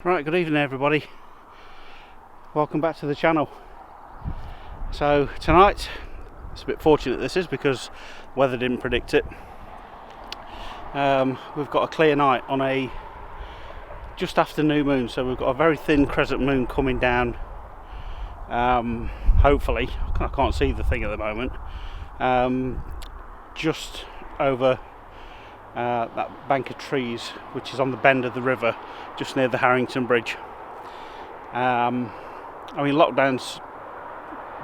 Right, good evening everybody. Welcome back to the channel. So tonight, it's a bit fortunate this is because weather didn't predict it. We've got a clear night on a just after new moon, so we've got a very thin crescent moon coming down. Hopefully, I can't see the thing at the moment. Just over that bank of trees which is on the bend of the river just near the Harrington Bridge. I mean, lockdown's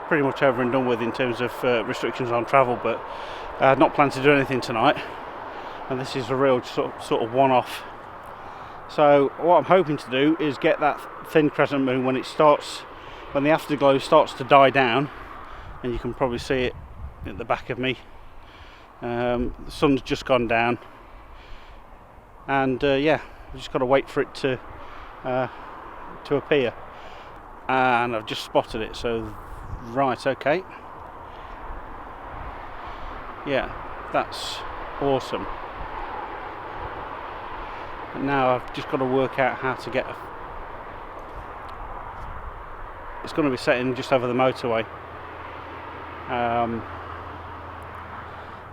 pretty much over and done with in terms of restrictions on travel, but I had not planned to do anything tonight, and this is a real sort of one-off. So what I'm hoping to do is get that thin crescent moon when the afterglow starts to die down, and you can probably see it at the back of me. The sun's just gone down, and yeah, I've just got to wait for it to appear, and I've just spotted it. So right, okay, yeah, that's awesome. And now I've just got to work out how to get it's going to be setting just over the motorway.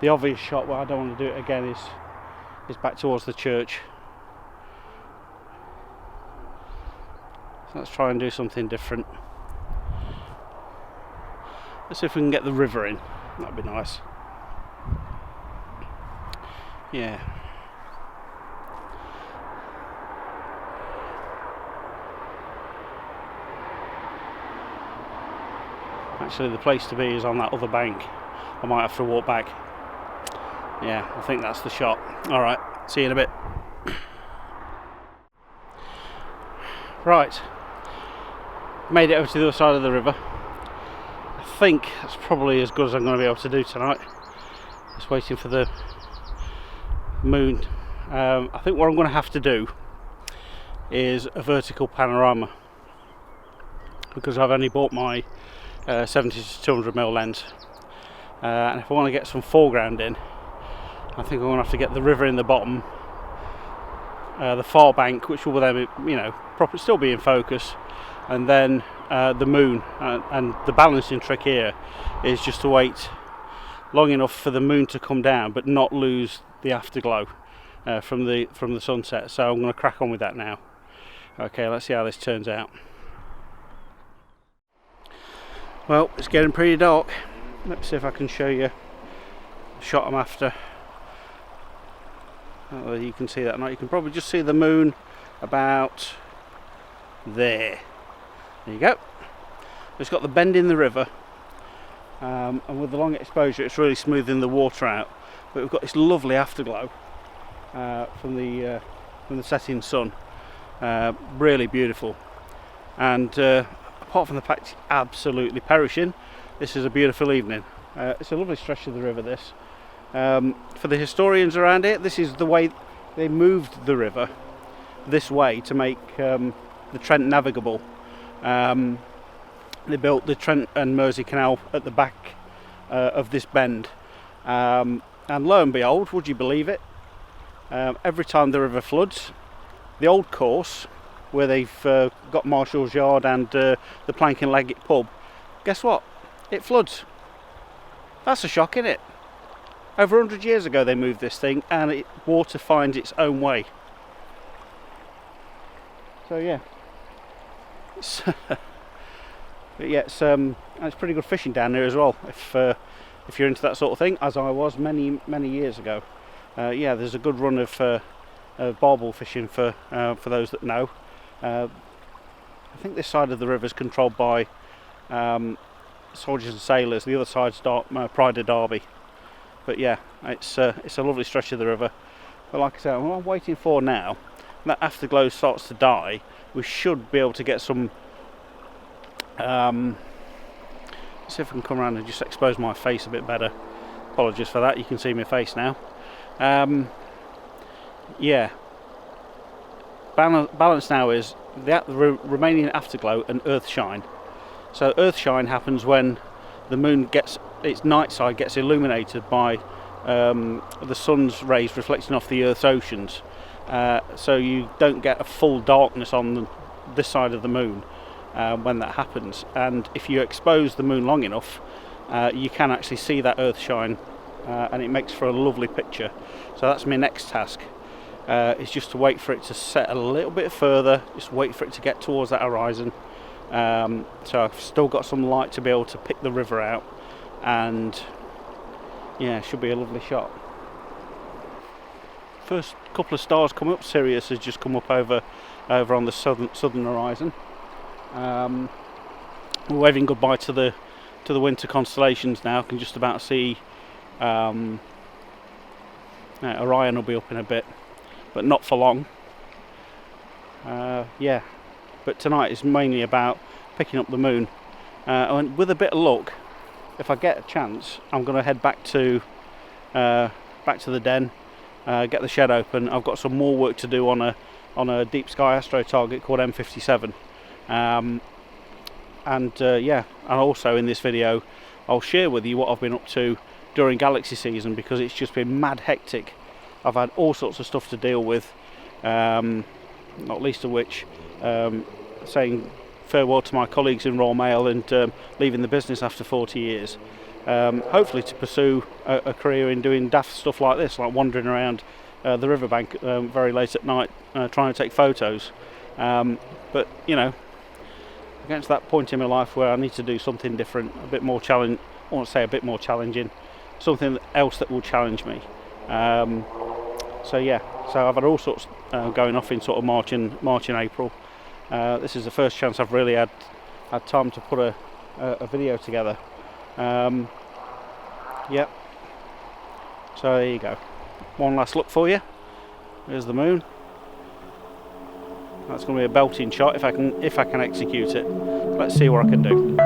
The obvious shot where I don't want to do it again is back towards the church. So let's try and do something different. Let's see if we can get the river in. That'd be nice. Yeah. Actually, the place to be is on that other bank. I might have to walk back. Yeah, I think that's the shot. Alright, see you in a bit. Right, made it over to the other side of the river. I think that's probably as good as I'm going to be able to do tonight. Just waiting for the moon. I think what I'm going to have to do is a vertical panorama, because I've only bought my 70-200mm lens, and if I want to get some foreground in, I think I'm going to have to get the river in the bottom, the far bank, which will then, still be in focus, and then the moon. And the balancing trick here is just to wait long enough for the moon to come down, but not lose the afterglow from the sunset. So I'm going to crack on with that now. Okay, let's see how this turns out. Well, it's getting pretty dark. Let's see if I can show you the shot I'm after. Oh, you can see that now. You can probably just see the moon about there. There you go. It's got the bend in the river, and with the long exposure it's really smoothing the water out, but we've got this lovely afterglow from the setting sun. Really beautiful, and apart from the fact it's absolutely perishing, this is a beautiful evening. It's a lovely stretch of the river, this. For the historians around it, this is the way they moved the river this way to make the Trent navigable. They built the Trent and Mersey Canal at the back of this bend, and lo and behold, would you believe it, every time the river floods, the old course where they've got Marshall's Yard and the Plank and Leggett pub, guess what? It floods. That's a shock, isn't it? Over 100 years ago they moved this thing, and water finds its own way. So yeah, but yeah, it's pretty good fishing down there as well. If you're into that sort of thing, as I was many years ago. Yeah, there's a good run of barbel fishing for those that know. I think this side of the river is controlled by soldiers and sailors. The other side's Pride of Derby. But yeah, it's a lovely stretch of the river. But like I said, what I'm waiting for now, when that afterglow starts to die, we should be able to get some. Let's see if I can come around and just expose my face a bit better. Apologies for that. You can see my face now. Yeah. Balance now is the remaining afterglow and Earthshine. So Earthshine happens when the moon its night side gets illuminated by the sun's rays reflecting off the Earth's oceans, so you don't get a full darkness on this side of the moon when that happens. And if you expose the moon long enough, you can actually see that Earthshine, and it makes for a lovely picture. So that's my next task, is just to wait for it to set a little bit further, just wait for it to get towards that horizon. So I've still got some light to be able to pick the river out, and yeah, it should be a lovely shot. First couple of stars come up. Sirius has just come up over on the southern horizon. We're waving goodbye to the winter constellations now. I can just about see Orion will be up in a bit, but not for long. Yeah, but tonight is mainly about picking up the moon, and with a bit of luck, if I get a chance, I'm going to head back to the den, get the shed open. I've got some more work to do on a deep sky astro target called M57, and also in this video I'll share with you what I've been up to during galaxy season, because it's just been mad hectic. I've had all sorts of stuff to deal with, not least of which saying farewell to my colleagues in Royal Mail and leaving the business after 40 years. Hopefully to pursue a career in doing daft stuff like this, like wandering around the riverbank very late at night trying to take photos. But you know, against that point in my life where I need to do something different, a bit more challenge. I won't say a bit more challenging, something else that will challenge me. So yeah, so I've had all sorts going off in sort of March and April. This is the first chance I've really had time to put a video together. Yep. So there you go. One last look for you. There's the moon. That's going to be a belting shot if I can execute it. Let's see what I can do.